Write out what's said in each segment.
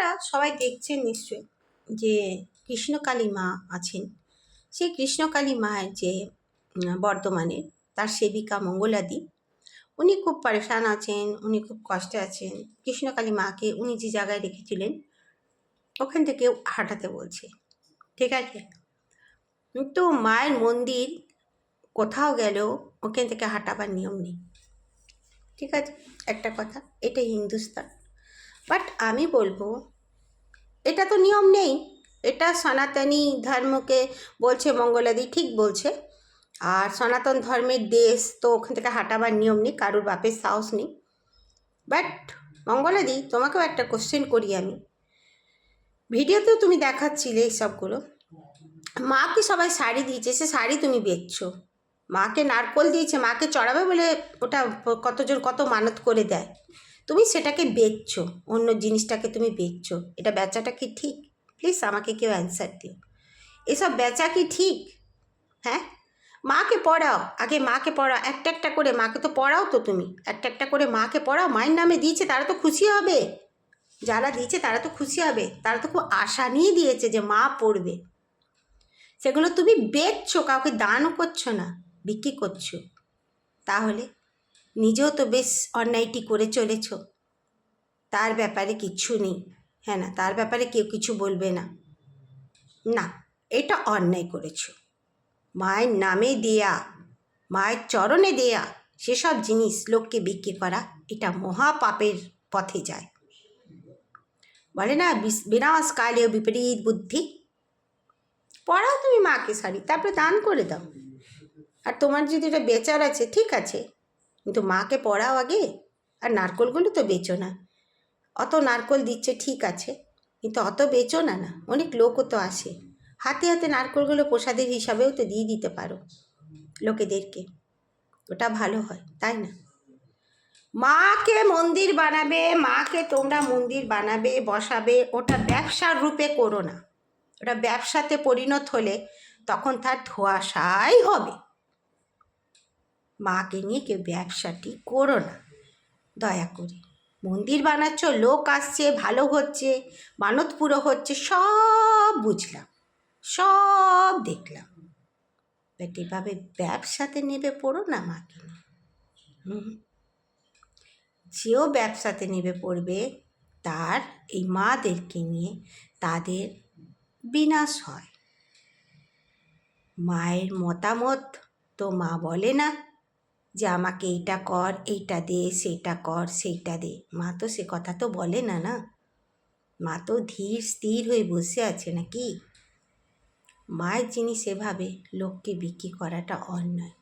আপনারা সবাই দেখছেন নিশ্চয়ই যে কৃষ্ণকালী মা আছেন। সেই কৃষ্ণকালী মায়ের যে বর্ধমানে তার সেবিকা মঙ্গলাদি, উনি খুব পরেশান আছেন, উনি খুব কষ্টে আছেন। কৃষ্ণকালী মাকে উনি যে জায়গায় রেখেছিলেন ওখান থেকে হাঁটাতে বলছে, ঠিক আছে। তো মায়ের মন্দির কোথাও গেলেও ওখান থেকে হাঁটাবার নিয়ম নেই, ঠিক আছে। একটা কথা, এটা হিন্দুস্তান। বাট আমি বলবো এটা তো নিয়ম নেই, এটা সনাতনী ধর্মকে বলছে মঙ্গলাদি, ঠিক বলছে। আর সনাতন ধর্মের দেশ, তো ওখান থেকে হাঁটাবার নিয়ম নেই, কারোর বাপের সাহস নেই। বাট মঙ্গলাদি, তোমাকেও একটা কোশ্চেন করি আমি। ভিডিওতেও তুমি দেখাচ্ছিলে এইসবগুলো, মাকে সবাই শাড়ি দিয়েছে, সে শাড়ি তুমি বেচছো। মাকে নারকোল দিয়েছে, মাকে চড়াবে বলে ওটা কতজন কত মানত করে দেয়, তুমি সেটাকে বেচছো, অন্য জিনিসটাকে তুমি বেচছো। এটা বেচাটা কি ঠিক? প্লিজ আমাকে কেউ অ্যান্সার দিও, এসব বেচা কি ঠিক? হ্যাঁ, মাকে পড়াও, আগে মাকে পড়াও, একটা একটা করে মাকে তো পড়াও, তো তুমি একটা একটা করে মাকে পড়াও। মায়ের নামে দিয়েছে, তারা তো খুশি হবে, যারা দিয়েছে তারা তো খুশি হবে, তারা তো খুব আশা নিয়ে দিয়েছে যে মা পড়বে। সেগুলো তুমি বেচছো, কাউকে দানও করছো না, বিক্রি করছো। তাহলে নিজেও তো বেশ অন্যায়টি করে চলেছ, তার ব্যাপারে কিচ্ছু নেই, হ্যাঁ না, তার ব্যাপারে কেউ কিছু বলবে না। না, এটা অন্যায় করেছ। মায়ের নামে দেয়া, মায়ের চরণে দেয়া সেসব জিনিস লোককে বিক্রি করা, এটা মহাপাপের পথে যায়। বলে না, বিনাশ কালেও বিপরীত বুদ্ধি। পড়াও তুমি মাকে শাড়ি, তারপরে দান করে দাও। আর তোমার যদি এটা বেচার আছে, ঠিক আছে, কিন্তু মাকে পড়াও আগে। আর নারকোলগুলো তো বেচো না, অত নারকোল দিচ্ছে ঠিক আছে, কিন্তু অত বেচো না। না, অনেক লোকও তো আসে, হাতে হাতে নারকোলগুলো প্রসাদের হিসাবেও তো দিয়ে দিতে পারো লোকেদেরকে, ওটা ভালো হয়, তাই না? মাকে মন্দির বানাবে, মাকে তোমরা মন্দির বানাবে, বসাবে, ওটা ব্যবসার রূপে করো না। ওটা ব্যবসাতে পরিণত হলে তখন তার ধোঁয়াশাই হবে। মাকে নিয়ে কেউ ব্যবসাটি করো না, দয়া করে। মন্দির বানাচ্ছ, লোক আসছে, ভালো হচ্ছে, মানত পুরো হচ্ছে, সব বুঝলাম, সব দেখলাম, বাট এভাবে ব্যবসাতে নেবে পড়ো না মাকে নিয়ে। যেও ব্যবসাতে নেবে পড়বে, তার এই মাদেরকে নিয়ে তাদের বিনাশ হয়। মায়ের মতামত তো মা বলে না যে আমাকে এইটা কর, এইটা দে, সেইটা কর, সেইটা দে। মা তো সে কথা তো বলে না, না। মা তো ধীর স্থির হয়ে বসে আছে নাকি? মায়ের জিনিস এভাবে লোককে বিক্রি করাটা অন্যায়।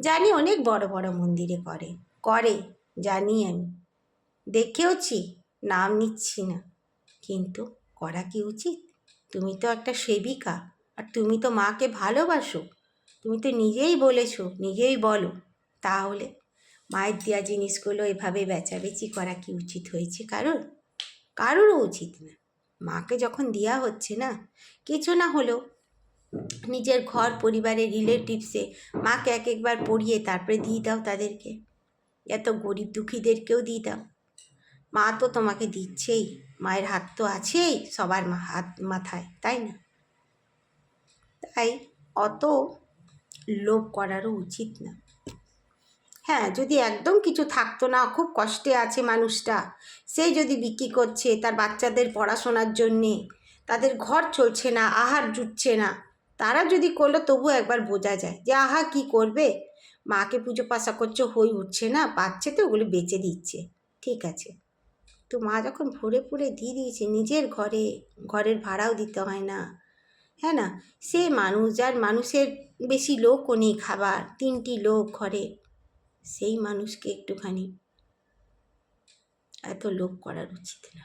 জানি অনেক বড় বড় মন্দিরে করে, জানি, আমি দেখেওছি, নাম নিচ্ছি না, কিন্তু করা কি উচিত? তুমি তো একটা সেবিকা, আর তুমি তো মাকে ভালোবাসো, তুমি তো নিজেই বলেছো, নিজেই বলো, তাহলে মায়ের দেওয়া জিনিসগুলো এভাবে বেচাবেচি করা কি উচিত হয়েছে কারোরও উচিত না। মাকে যখন দেওয়া হচ্ছে না, কিছু না হলেও নিজের ঘর পরিবারের রিলেটিভসে মাকে এক একবার পড়িয়ে তারপরে দিয়ে দাও তাদেরকে, এত গরিব দুঃখীদেরকেও দিয়ে দাও। মা তো তোমাকে দিচ্ছেই, মায়ের হাত তো আছেই সবার হাত মাথায়, তাই না? তাই অত লোভ করারও উচিত না। হ্যাঁ, যদি একদম কিছু থাকতো না, খুব কষ্টে আছে মানুষটা, সেই যদি বিক্রি করছে তার বাচ্চাদের পড়াশোনার জন্যে, তাদের ঘর চলছে না, আহার জুটছে না, তারা যদি করলো তবু একবার বোঝা যায় যে আহা কি করবে, মাকে পুজো পাশা করছে, হয়ে উঠছে না, পাচ্ছে তো ওগুলো বেচে দিচ্ছে, ঠিক আছে। তো মা যখন ভরে ভরে দিয়ে দিয়েছে, নিজের ঘরের ভাড়াও দিতে হয় না, হ্যাঁ না, সে মানুষ, যার মানুষের বেশি লোকও নেই, খাবার 3টি লোক ঘরে, সেই মানুষকে একটুখানি এত লোভ করার উচিত না।